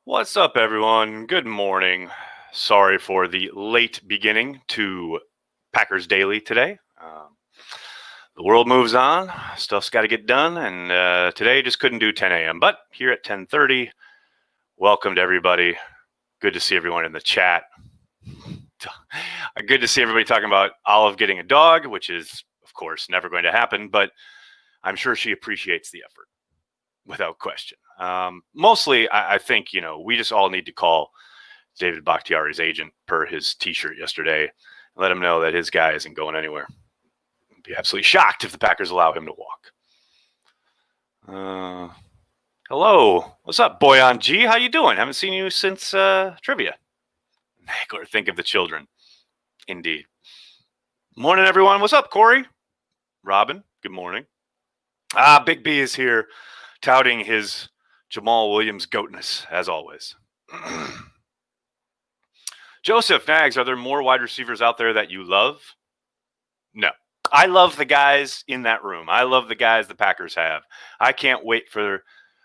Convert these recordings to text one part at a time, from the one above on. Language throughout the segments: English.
What's up, everyone? Good morning. Sorry for the late beginning to Packers Daily today. The world moves on. Stuff's got to get done, and today just couldn't do 10 a.m. But here at 10:30, welcome to everybody. Good to see everyone in the chat. Good to see everybody talking about Olive getting a dog, which is, of course, never going to happen, but I'm sure she appreciates the effort, without question. Mostly, I think, we just all need to call David Bakhtiari's agent per his T-shirt yesterday and let him know that his guy isn't going anywhere. I'd be absolutely shocked if the Packers allow him to walk. Hello. What's up, Boyan G? How you doing? Haven't seen you since trivia. Nagler, think of the children. Indeed. Morning, everyone. What's up, Corey? Robin, good morning. Big B is here touting his Jamal Williams goatness, as always. Joseph Nags, are there more wide receivers out there that you love? No. I love the guys in that room. I love the guys the Packers have. I can't wait for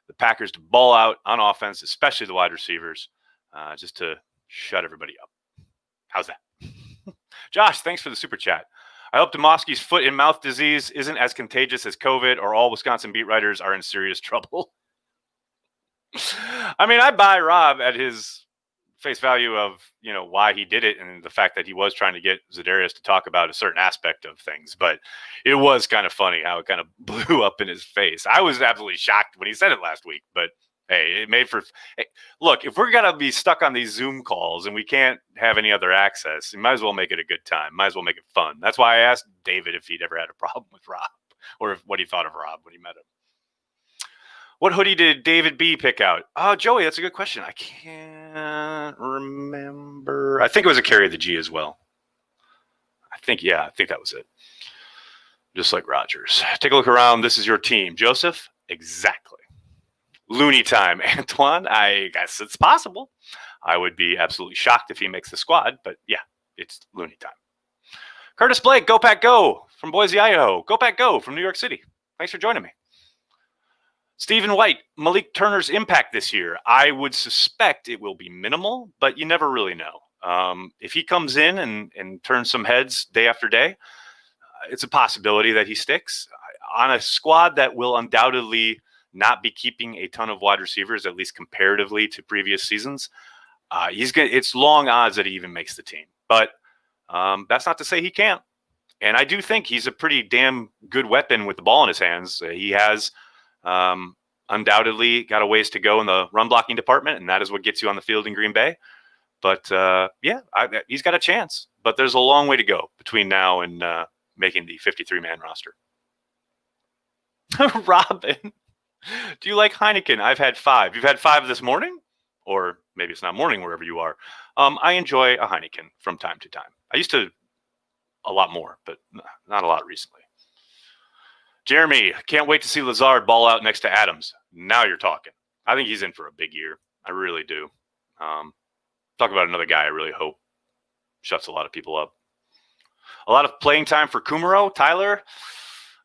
the Packers to ball out on offense, especially the wide receivers, just to shut everybody up. How's that? Josh, thanks for the super chat. I hope Demoski's foot and mouth disease isn't as contagious as COVID, or all Wisconsin beat writers are in serious trouble. I mean, I buy Rob at his face value of, why he did it and the fact that he was trying to get Za'Darius to talk about a certain aspect of things. But it was kind of funny how it kind of blew up in his face. I was absolutely shocked when he said it last week. But, hey, it made for hey, look, if we're going to be stuck on these Zoom calls and we can't have any other access, you might as well make it a good time. Might as well make it fun. That's why I asked David if he'd ever had a problem with Rob or what he thought of Rob when he met him. What hoodie did David B pick out? Oh, Joey, that's a good question. I can't remember. I think it was a carry of the G as well. I think that was it. Just like Rodgers. Take a look around. This is your team. Joseph? Exactly. Looney time. Antoine? I guess it's possible. I would be absolutely shocked if he makes the squad, but yeah, it's Looney time. Curtis Blake, Go Pack Go from Boise, Idaho. Go Pack Go from New York City. Thanks for joining me. Stephen White, Malik Turner's impact this year. I would suspect it will be minimal, but you never really know. If he comes in and turns some heads day after day, it's a possibility that he sticks. On a squad that will undoubtedly not be keeping a ton of wide receivers, at least comparatively to previous seasons, it's long odds that he even makes the team. But that's not to say he can't. And I do think he's a pretty damn good weapon with the ball in his hands. He has undoubtedly got a ways to go in the run blocking department, and that is what gets you on the field in Green Bay. But he's got a chance. But there's a long way to go between now and making the 53-man roster. Robin, do you like Heineken? I've had 5. You've had 5 this morning? Or maybe it's not morning wherever you are. I enjoy a Heineken from time to time. I used to a lot more, but not a lot recently. Jeremy, can't wait to see Lazard ball out next to Adams. Now you're talking. I think he's in for a big year. I really do. Talk about another guy I really hope shuts a lot of people up. A lot of playing time for Kumaro, Tyler.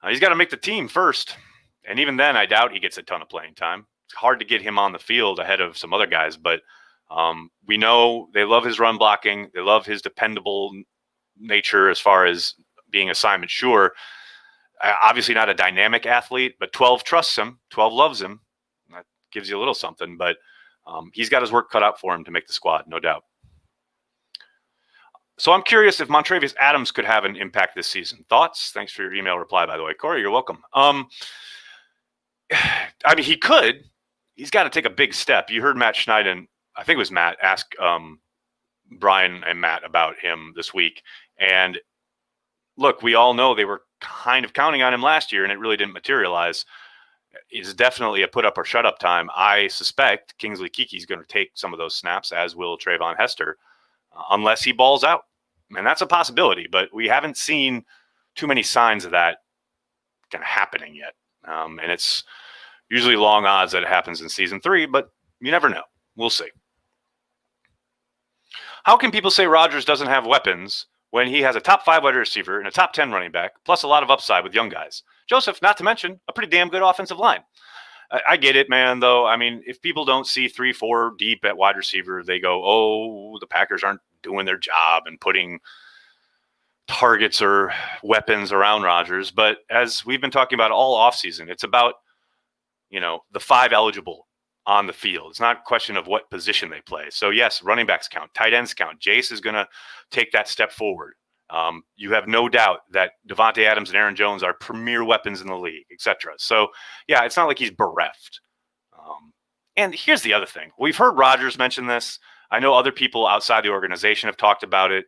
He's got to make the team first. And even then, I doubt he gets a ton of playing time. It's hard to get him on the field ahead of some other guys, but we know they love his run blocking. They love his dependable nature as far as being assignment sure. Obviously not a dynamic athlete, but 12 trusts him. 12 loves him. That gives you a little something, but he's got his work cut out for him to make the squad, no doubt. So I'm curious if Montravius Adams could have an impact this season. Thoughts? Thanks for your email reply, by the way. Corey, you're welcome. I mean, he could. He's got to take a big step. You heard Matt Schneiden, I think it was Matt, ask Brian and Matt about him this week. And look, we all know they were kind of counting on him last year, and it really didn't materialize. It's definitely a put up or shut up time. I suspect Kingsley Kiki's going to take some of those snaps, as will Trayvon Hester, unless he balls out. And that's a possibility, but we haven't seen too many signs of that kind of happening yet. And it's usually long odds that it happens in season 3, but you never know. We'll see. How can people say Rodgers doesn't have weapons when he has a top 5 wide receiver and a top 10 running back, plus a lot of upside with young guys? Joseph, not to mention a pretty damn good offensive line. I get it, man, though. I mean, if people don't see 3-4 deep at wide receiver, they go, oh, the Packers aren't doing their job and putting targets or weapons around Rodgers. But as we've been talking about all offseason, it's about, the 5 eligible on the field. It's not a question of what position they play. So, yes, running backs count, tight ends count. Jace is going to take that step forward. You have no doubt that Devontae Adams and Aaron Jones are premier weapons in the league, etc. So, yeah, it's not like he's bereft. And here's the other thing. We've heard Rodgers mention this. I know other people outside the organization have talked about it.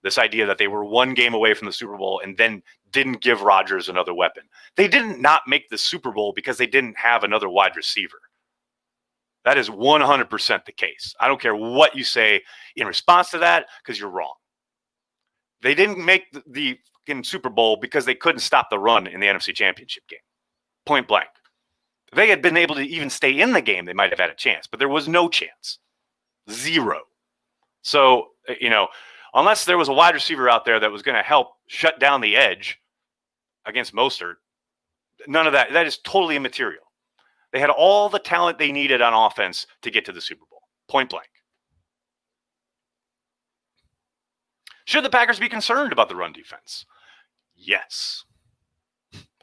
This idea that they were 1 game away from the Super Bowl and then didn't give Rodgers another weapon. They didn't not make the Super Bowl because they didn't have another wide receiver. That is 100% the case. I don't care what you say in response to that, because you're wrong. They didn't make the Super Bowl because they couldn't stop the run in the NFC Championship game. Point blank. If they had been able to even stay in the game, they might have had a chance, but there was no chance. 0. So, unless there was a wide receiver out there that was going to help shut down the edge against Mostert, none of that. That is totally immaterial. They had all the talent they needed on offense to get to the Super Bowl. Point blank. Should the Packers be concerned about the run defense? Yes.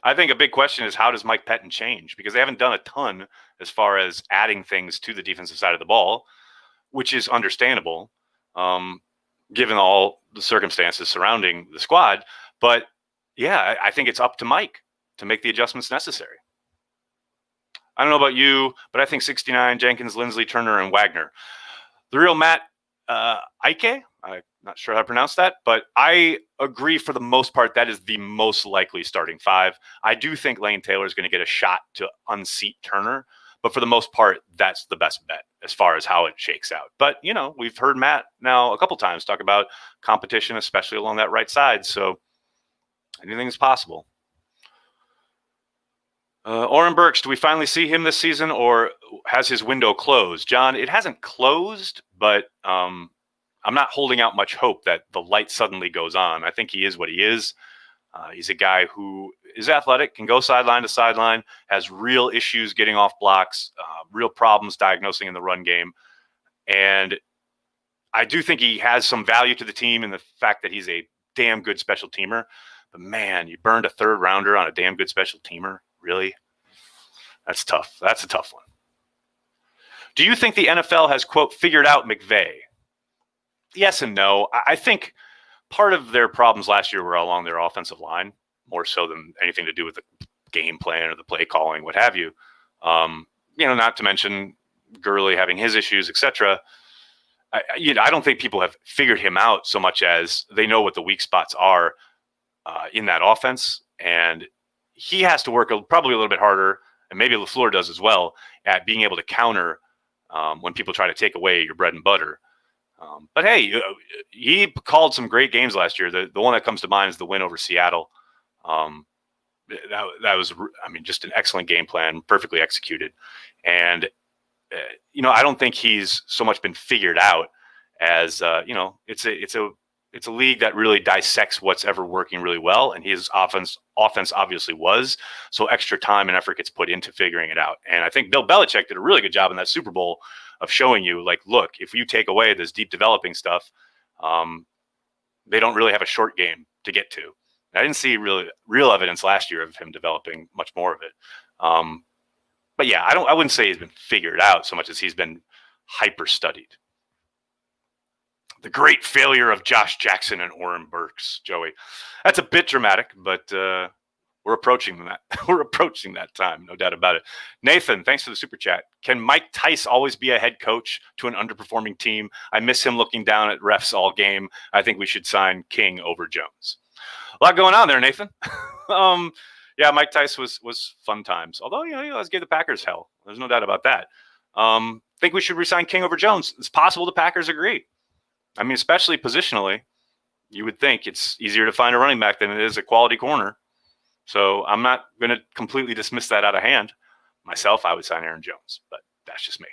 I think a big question is, how does Mike Pettin change? Because they haven't done a ton as far as adding things to the defensive side of the ball, which is understandable, given all the circumstances surrounding the squad. But, yeah, I think it's up to Mike to make the adjustments necessary. I don't know about you, but I think 69, Jenkins, Lindsley, Turner, and Wagner. The real Matt Ike, I'm not sure how to pronounce that, but I agree for the most part that is the most likely starting 5. I do think Lane Taylor is going to get a shot to unseat Turner, but for the most part, that's the best bet as far as how it shakes out. But, we've heard Matt now a couple times talk about competition, especially along that right side, so anything is possible. Oren Burks, do we finally see him this season, or has his window closed? John, it hasn't closed, but I'm not holding out much hope that the light suddenly goes on. I think he is what he is. He's a guy who is athletic, can go sideline to sideline, has real issues getting off blocks, real problems diagnosing in the run game. And I do think he has some value to the team in the fact that he's a damn good special teamer. But, man, you burned a 3rd rounder on a damn good special teamer. Really? That's tough. That's a tough one. Do you think the NFL has, quote, figured out McVay? Yes and no. I think part of their problems last year were along their offensive line, more so than anything to do with the game plan or the play calling, what have you. Not to mention Gurley having his issues, etc. I don't think people have figured him out so much as they know what the weak spots are in that offense, and he has to work probably a little bit harder, and maybe LaFleur does as well, at being able to counter when people try to take away your bread and butter. But hey, he called some great games last year. The one that comes to mind is the win over Seattle. That was, just an excellent game plan, perfectly executed. And, I don't think he's so much been figured out as, it's a league that really dissects what's ever working really well, and his offense obviously was. So extra time and effort gets put into figuring it out. And I think Bill Belichick did a really good job in that Super Bowl of showing you, like, look, if you take away this deep developing stuff, they don't really have a short game to get to. And I didn't see real evidence last year of him developing much more of it. But yeah, I wouldn't say he's been figured out so much as he's been hyper studied. The great failure of Josh Jackson and Oren Burks, Joey. That's a bit dramatic, but we're approaching that. We're approaching that time, no doubt about it. Nathan, thanks for the super chat. Can Mike Tice always be a head coach to an underperforming team? I miss him looking down at refs all game. I think we should sign King over Jones. A lot going on there, Nathan. Yeah, Mike Tice was fun times. Although, he always gave the Packers hell. There's no doubt about that. Think we should resign King over Jones. It's possible the Packers agree. Especially positionally, you would think it's easier to find a running back than it is a quality corner. So I'm not going to completely dismiss that out of hand. Myself, I would sign Aaron Jones, but that's just me.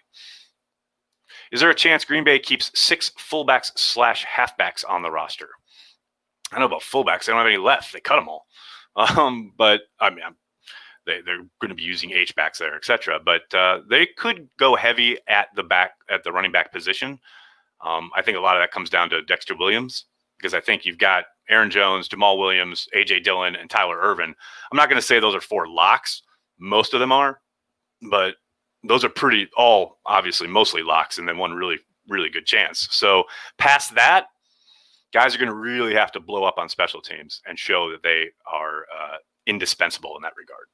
Is there a chance Green Bay keeps 6 fullbacks / halfbacks on the roster? I don't know about fullbacks. They don't have any left. They cut them all. But They're going to be using H-backs there, etc. But they could go heavy at the running back position. I think a lot of that comes down to Dexter Williams, because I think you've got Aaron Jones, Jamal Williams, A.J. Dillon, and Tyler Ervin. I'm not going to say those are 4 locks. Most of them are, but those are obviously mostly locks, and then one really, really good chance. So past that, guys are going to really have to blow up on special teams and show that they are indispensable in that regard.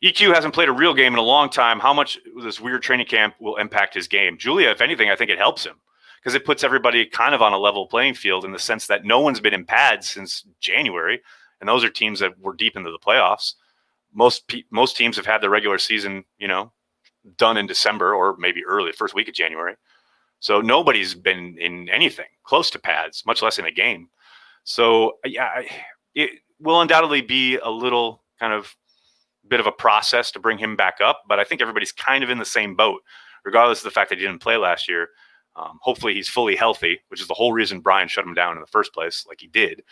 EQ hasn't played a real game in a long time. How much this weird training camp will impact his game? Julia, if anything, I think it helps him, because it puts everybody kind of on a level playing field in the sense that no one's been in pads since January, and those are teams that were deep into the playoffs. Most teams have had their regular season, done in December or maybe early first week of January. So nobody's been in anything close to pads, much less in a game. So yeah, it will undoubtedly be a little kind of bit of a process to bring him back up, but I think everybody's kind of in the same boat, regardless of the fact that he didn't play last year. Hopefully he's fully healthy, which is the whole reason Brian shut him down in the first place, like he did.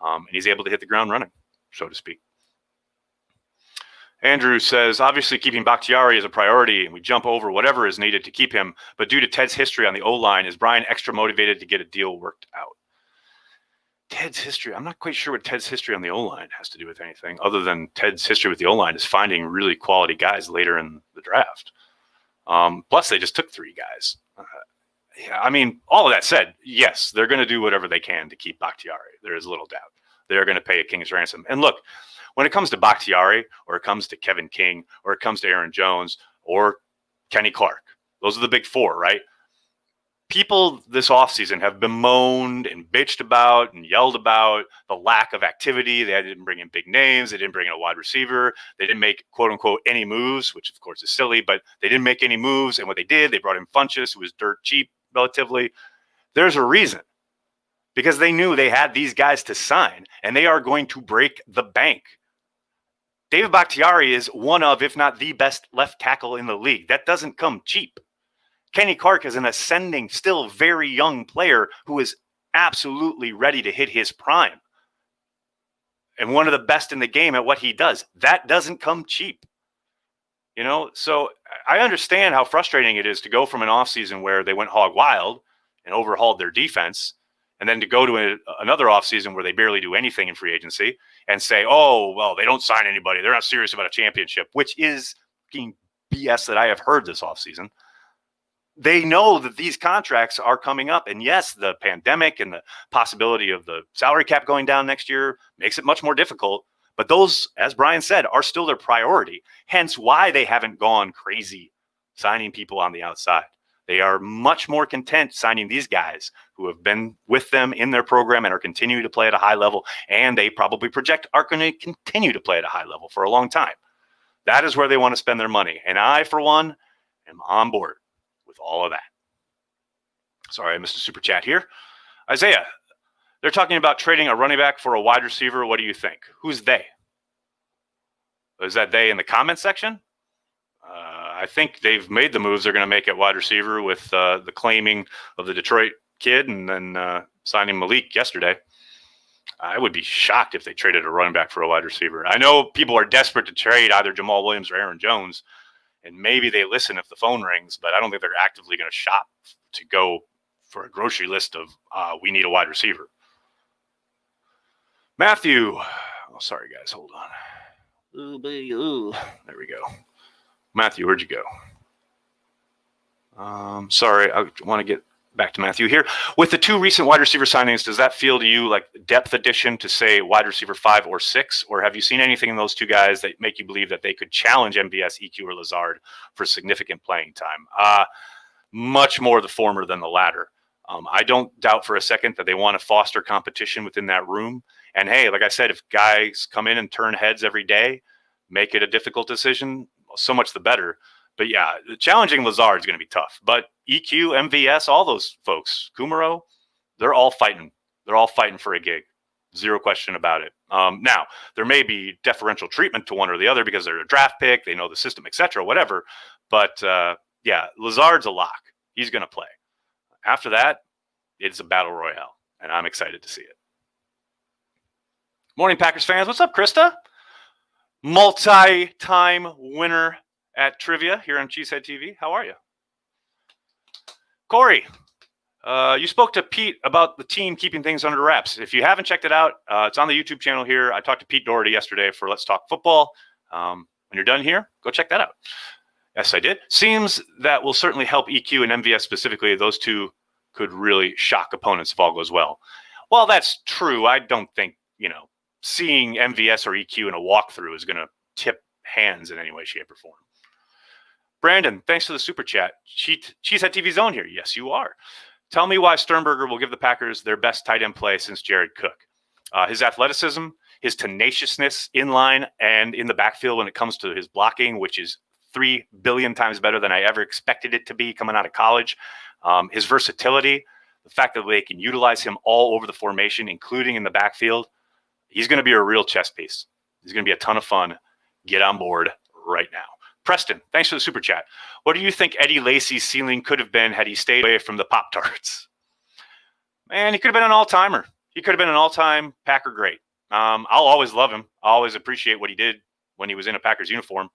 And he's able to hit the ground running, so to speak. Andrew says, obviously keeping Bakhtiari is a priority, and we jump over whatever is needed to keep him. But due to Ted's history on the O-line, is Brian extra motivated to get a deal worked out? Ted's history, I'm not quite sure what Ted's history on the O-line has to do with anything, other than Ted's history with the O-line is finding really quality guys later in the draft. Plus, they just took 3 guys. Yeah, I mean, all of that said, yes, they're going to do whatever they can to keep Bakhtiari. There is little doubt. They're going to pay a king's ransom. And look, when it comes to Bakhtiari, or it comes to Kevin King, or it comes to Aaron Jones, or Kenny Clark, those are the big 4, right? People this offseason have bemoaned and bitched about and yelled about the lack of activity. They didn't bring in big names. They didn't bring in a wide receiver. They didn't make, quote unquote, any moves, which of course is silly, but they didn't make any moves. And what they did, they brought in Funchess, who was dirt cheap relatively. There's a reason, because they knew they had these guys to sign, and they are going to break the bank. David Bakhtiari is one of, if not the best left tackle in the league. That doesn't come cheap. Kenny Clark is an ascending, still very young player who is absolutely ready to hit his prime, and one of the best in the game at what he does. That doesn't come cheap. So I understand how frustrating it is to go from an offseason where they went hog wild and overhauled their defense, and then to go to another offseason where they barely do anything in free agency and say, oh, well, they don't sign anybody. They're not serious about a championship, which is BS that I have heard this offseason. They know that these contracts are coming up. And yes, the pandemic and the possibility of the salary cap going down next year makes it much more difficult. But those, as Brian said, are still their priority. Hence why they haven't gone crazy signing people on the outside. They are much more content signing these guys who have been with them in their program and are continuing to play at a high level. And they probably project are going to continue to play at a high level for a long time. That is where they want to spend their money. And I, for one, am on board with all of that. Sorry, I missed a super chat here. Isaiah, they're talking about trading a running back for a wide receiver. What do you think? Who's they? Is that they in the comment section? I think they've made the moves they're going to make at wide receiver with the claiming of the Detroit kid and then signing Malik yesterday. I would be shocked if they traded a running back for a wide receiver. I know people are desperate to trade either Jamal Williams or Aaron Jones, and maybe they listen if the phone rings, but I don't think they're actively going to shop to go for a grocery list of we need a wide receiver. Matthew. Oh, sorry, guys. Hold on. Ooh. There we go. Matthew, where'd you go? Sorry, I want to get back to Matthew here. With the 2 recent wide receiver signings, does that feel to you like depth addition to, say, wide receiver 5 or 6? Or have you seen anything in those 2 guys that make you believe that they could challenge MVS, EQ, or Lazard for significant playing time? Much more the former than the latter. I don't doubt for a second that they want to foster competition within that room. And hey, like I said, if guys come in and turn heads every day, make it a difficult decision, so much the better. But yeah, challenging Lazard is going to be tough. But EQ, MVS, all those folks, Kumaro, they're all fighting. They're all fighting for a gig. Zero question about it. Now, there may be deferential treatment to one or the other because they're a draft pick, they know the system, etc., whatever. But yeah, Lazard's a lock. He's going to play. After that, it's a battle royale, and I'm excited to see it. Morning, Packers fans. What's up, Krista? multi-time winner at trivia here on Cheesehead TV. How are you? Corey, you spoke to Pete about the team keeping things under wraps. If you haven't checked it out, it's on the YouTube channel here. I talked to Pete Doherty yesterday for Let's Talk Football. When you're done here, go check that out. Yes, I did. Seems that will certainly help EQ and MVS specifically. Those two could really shock opponents if all goes well. Well, that's true. I don't think, seeing MVS or EQ in a walkthrough is going to tip hands in any way, shape, or form. Brandon, thanks for the super chat. Cheesehead TV Zone here. Yes, you are. Tell me why Sternberger will give the Packers their best tight end play since Jared Cook. His athleticism, his tenaciousness in line and in the backfield when it comes to his blocking, which is 3 billion times better than I ever expected it to be coming out of college. His versatility, the fact that they can utilize him all over the formation, including in the backfield. He's going to be a real chess piece. He's going to be a ton of fun. Get on board right now. Preston, thanks for the super chat. What do you think Eddie Lacy's ceiling could have been had he stayed away from the Pop-Tarts? Man, he could have been an all-timer. He could have been an all-time Packer great. I'll always love him. I'll always appreciate what he did when he was in a Packers uniform.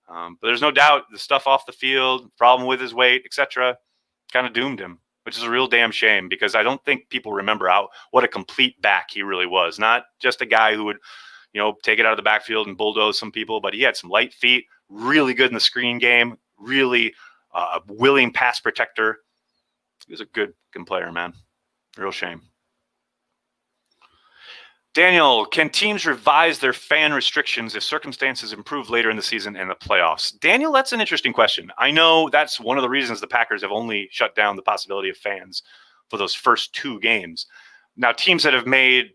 But there's no doubt the stuff off the field, problem with his weight, etc., kind of doomed him, which is a real damn shame because I don't think people remember what a complete back he really was. Not just a guy who would, take it out of the backfield and bulldoze some people, but he had some light feet, really good in the screen game, really willing pass protector. He was a good player, man. Real shame. Daniel, can teams revise their fan restrictions if circumstances improve later in the season and the playoffs? Daniel, that's an interesting question. I know that's one of the reasons the Packers have only shut down the possibility of fans for those first 2 games. Now, teams that have made,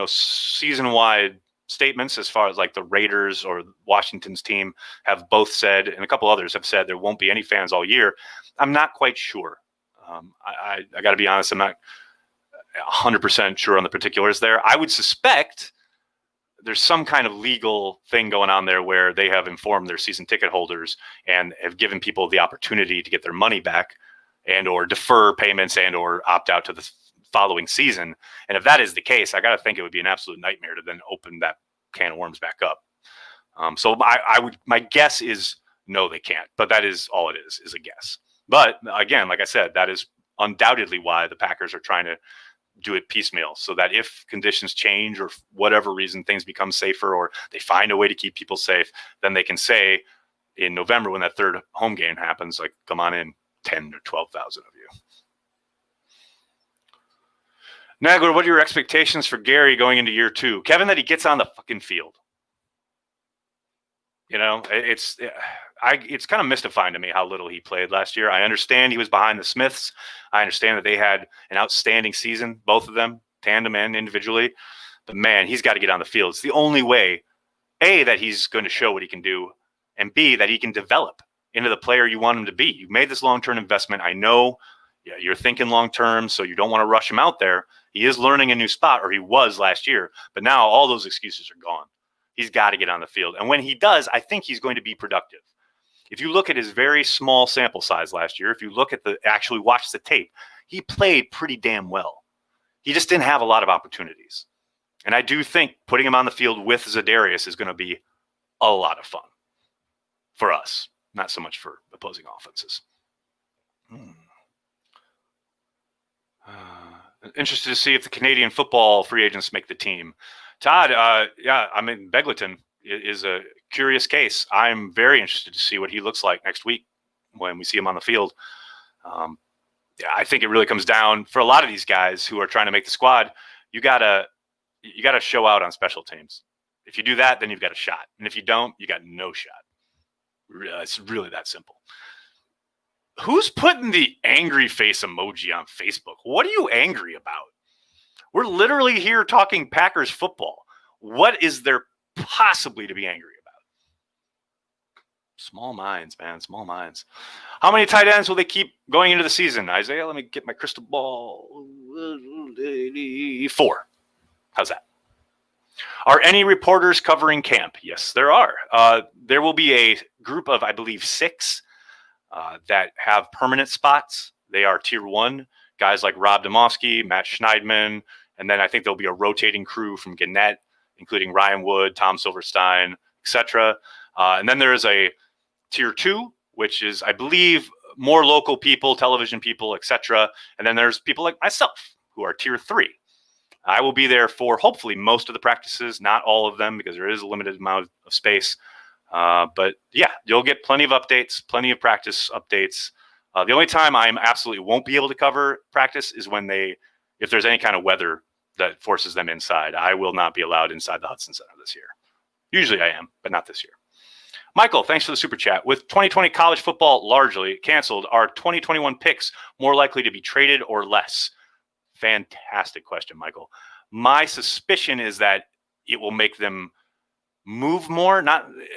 season-wide statements as far as like the Raiders or Washington's team have both said, and a couple others have said there won't be any fans all year. I'm not quite sure. I got to be honest, I'm not 100% sure on the particulars there. I would suspect there's some kind of legal thing going on there where they have informed their season ticket holders and have given people the opportunity to get their money back and or defer payments and or opt out to the following season. And if that is the case, I got to think it would be an absolute nightmare to then open that can of worms back up. So my guess is no, they can't, but that is all it is a guess. But again, like I said, that is undoubtedly why the Packers are trying to do it piecemeal so that if conditions change or for whatever reason things become safer or they find a way to keep people safe, then they can say in November when that third home game happens, like, come on in, 10 or 12,000 of you. Nagler, what are your expectations for Gary going into year 2? Kevin, that he gets on the fucking field. It's kind of mystifying to me how little he played last year. I understand he was behind the Smiths. I understand that they had an outstanding season, both of them, tandem and individually. But man, he's got to get on the field. It's the only way, A, that he's going to show what he can do, and B, that he can develop into the player you want him to be. You've made this long-term investment. I know you're thinking long-term, so you don't want to rush him out there. He is learning a new spot, or he was last year. But now all those excuses are gone. He's got to get on the field. And when he does, I think he's going to be productive. If you look at his very small sample size last year, if you look at actually watch the tape, he played pretty damn well. He just didn't have a lot of opportunities. And I do think putting him on the field with Za'Darius is going to be a lot of fun for us, not so much for opposing offenses. Interested to see if the Canadian football free agents make the team. Todd, Begleton is a curious case. I'm very interested to see what he looks like next week when we see him on the field. I think it really comes down for a lot of these guys who are trying to make the squad. You gotta show out on special teams. If you do that, then you've got a shot. And if you don't, you got no shot. It's really that simple. Who's putting the angry face emoji on Facebook? What are you angry about? We're literally here talking Packers football. What is there possibly to be angry about? Small minds, man, small minds. How many tight ends will they keep going into the season? Isaiah, let me get my crystal ball. 4. How's that? Are any reporters covering camp? Yes, there are. There will be a group of, I believe, 6 that have permanent spots. They are tier 1 guys like Rob Domofsky, Matt Schneidman, and then I think there'll be a rotating crew from Gannett, including Ryan Wood, Tom Silverstein, etc. And then there is a tier 2, which is, I believe, more local people, television people, etc. And then there's people like myself who are tier 3. I will be there for hopefully most of the practices, not all of them, because there is a limited amount of space. But yeah, you'll get plenty of updates, plenty of practice updates. The only time I absolutely won't be able to cover practice is if there's any kind of weather that forces them inside. I will not be allowed inside the Hudson Center this year. Usually I am, but not this year. Michael, thanks for the super chat. With 2020 college football largely canceled, are 2021 picks more likely to be traded or less? Fantastic question, Michael. My suspicion is that it will make them move more.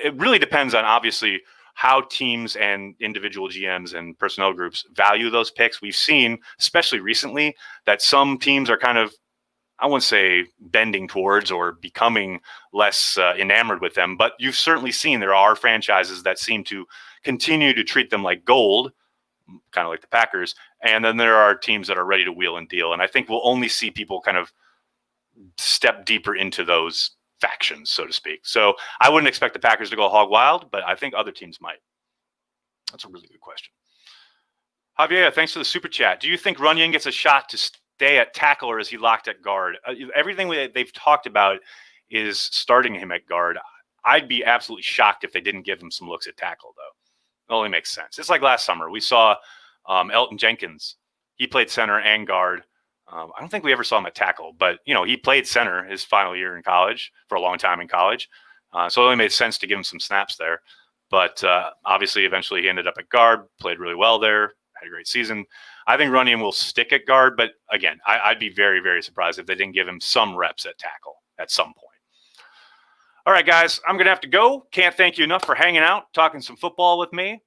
It really depends on, obviously, how teams and individual GMs and personnel groups value those picks. We've seen, especially recently, that some teams are kind of, I wouldn't say bending towards or becoming less enamored with them, but you've certainly seen there are franchises that seem to continue to treat them like gold, kind of like the Packers. And then there are teams that are ready to wheel and deal. And I think we'll only see people kind of step deeper into those factions, so to speak. So I wouldn't expect the Packers to go hog wild, but I think other teams might. That's a really good question. Javier, thanks for the super chat. Do you think Runyon gets a shot to stay at tackle, or is he locked at guard? Everything they've talked about is starting him at guard. I'd be absolutely shocked if they didn't give him some looks at tackle, though. It only makes sense. It's like last summer. We saw Elton Jenkins. He played center and guard. I don't think we ever saw him at tackle, but, he played center his final year in college, for a long time in college. So it only made sense to give him some snaps there. But obviously, eventually he ended up at guard, played really well there, had a great season. I think Runyon will stick at guard, but again, I'd be very, very surprised if they didn't give him some reps at tackle at some point. All right, guys, I'm going to have to go. Can't thank you enough for hanging out, talking some football with me.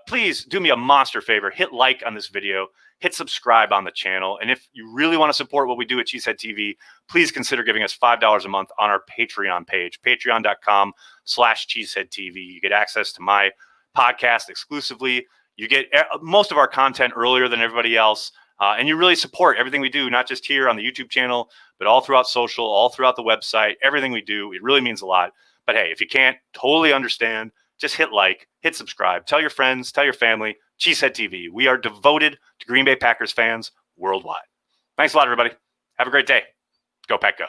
Please do me a monster favor. Hit like on this video. Hit subscribe on the channel. And if you really want to support what we do at Cheesehead TV, please consider giving us $5 a month on our Patreon page, patreon.com/CheeseheadTV. You get access to my podcast exclusively. You get most of our content earlier than everybody else. And you really support everything we do, not just here on the YouTube channel, but all throughout social, all throughout the website, everything we do. It really means a lot. But hey, if you can't totally understand, just hit like, hit subscribe, tell your friends, tell your family. Cheesehead TV. We are devoted to Green Bay Packers fans worldwide. Thanks a lot, everybody. Have a great day. Go Pack Go.